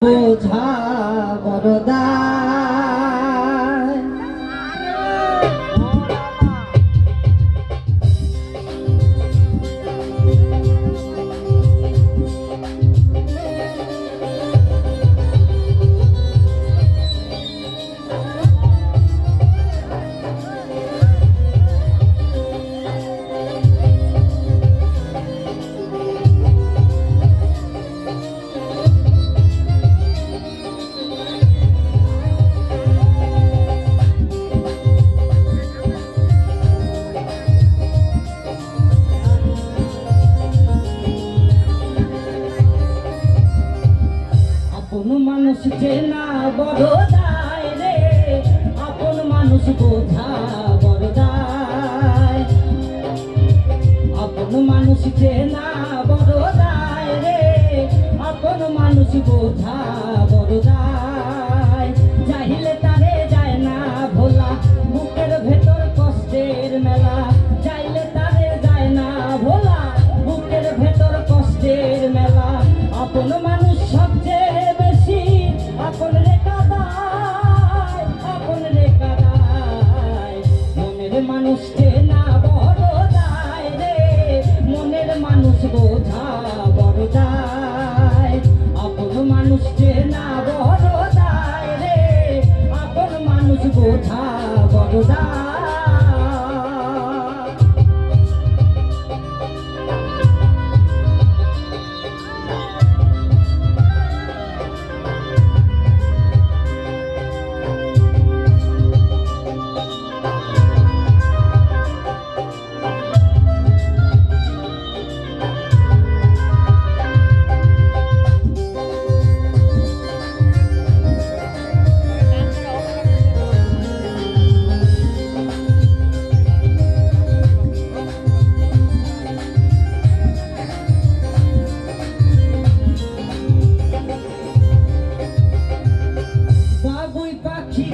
বোঝা বরদা মানুষ চেনা বড় দায় রে, আপন মানুষ বোঝা বড় দায়। আপন মানুষ চেনা বড় দায় রে, আপন মানুষ বোঝা বড় দায়। চাইলে তারে যায় না ভোলা, বুকের ভেতর কষ্টের মেলা। চাইলে তারে যায় না ভোলা, বুকের ভেতর কষ্টের মেলা। আপন মানুষ সবচেয়ে আপন রেখা দায়, আপন রেখা দায়। মনের মানুষ চেনা বড় দায় রে, মনের মানুষ বোঝা বড় দায়। আপন মানুষ চেনা বড় দায় রে, আপন মানুষ বোঝা বড় দায়।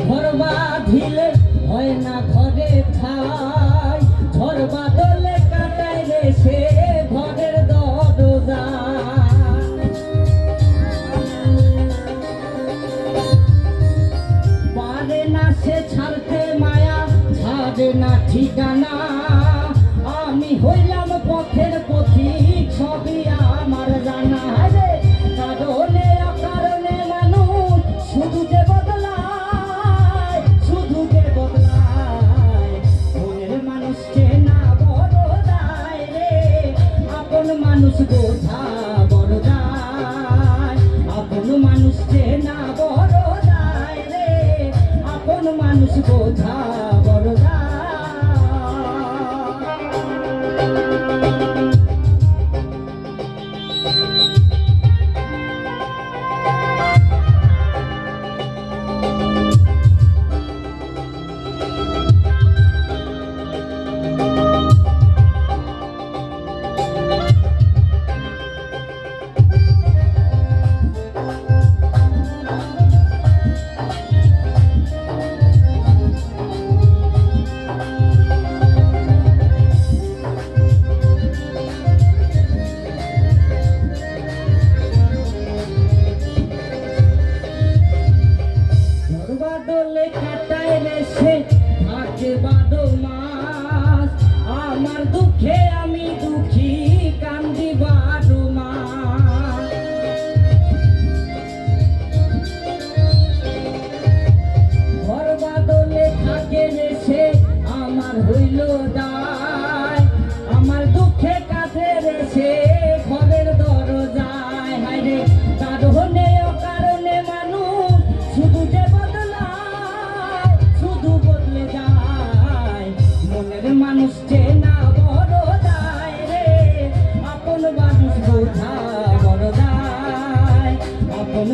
ঘর বাঁধিলে হয় না ঘরে ঠাই, ঝড় বাদলে কাটায় রে সে ঘরের দরজা। পারে না সে ছাড়তে মায়া, ছাড়ে না ঠিকানা। আমি হইলাম পথের পথিক, সবই আমার জানা রে। কারণে অকারণে মানুষ শুধু যে মানুষ বোঝা বড় দায়। আপন মানুষ চেনা বড় দায় রে, আপন মানুষ বোঝা বড় দায়। বাদলে কাটায় রে সে থাকে 12 মাস। আমার দুঃখে আমি দুঃখী, কান্দি 12 মাস। ঘর বাদলে থাকে রে সে আমার হইল দায়। আমার দুঃখে কাঁদে রে সে ঘরের দরজায়। হায় রে কারণে অকারণে মানুষ শুধু যে মানুষ চেনা বড় দায় রে, আপন মানুষ বোঝা বড় দায়। আপন